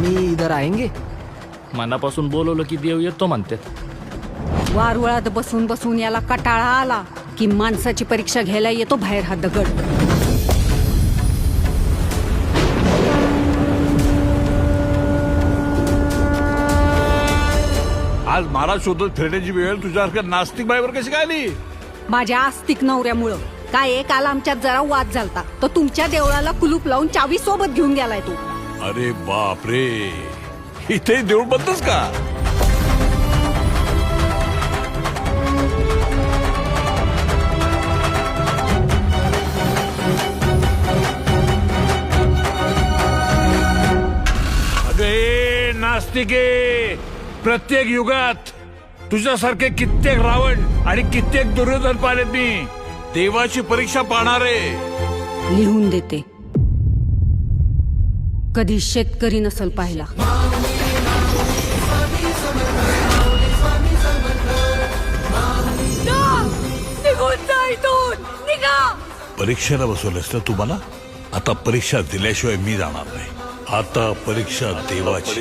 स्वामी इधर आएंगे? मनापासून बोलवलं की देव येतो म्हणतात. वारुळात बसून बसून याला कटाळा आला की माणसाची परीक्षा घ्यायला येतो बाहेर हा दगड. आज मला शोधत फिरण्याची वेळ तुझ्यासारख्या नास्तिक बाईवर कशी काय आली? माझ्या आस्तिक नवऱ्यामुळं. काय एक काल आमच्यात जरा वाद झालता तो तुमच्या देवळाला कुलूप लावून चावी सोबत घेऊन गेलाय तू. अरे बाप रे, इथे देऊळ बंदच का? अगे नास्तिके, प्रत्येक युगात तुझ्यासारखे कित्येक रावण आणि कित्येक दुर्योधन पाहिलेत मी. देवाची परीक्षा पाहणारे. लिहून देते. कधी शेतकरी नसल पाहिला. निघून जा इथून, निघा. परीक्षेला बसवलंस ना तू मला? आता परीक्षा दिल्याशिवाय मी जाणार नाही. आता परीक्षा देवाची.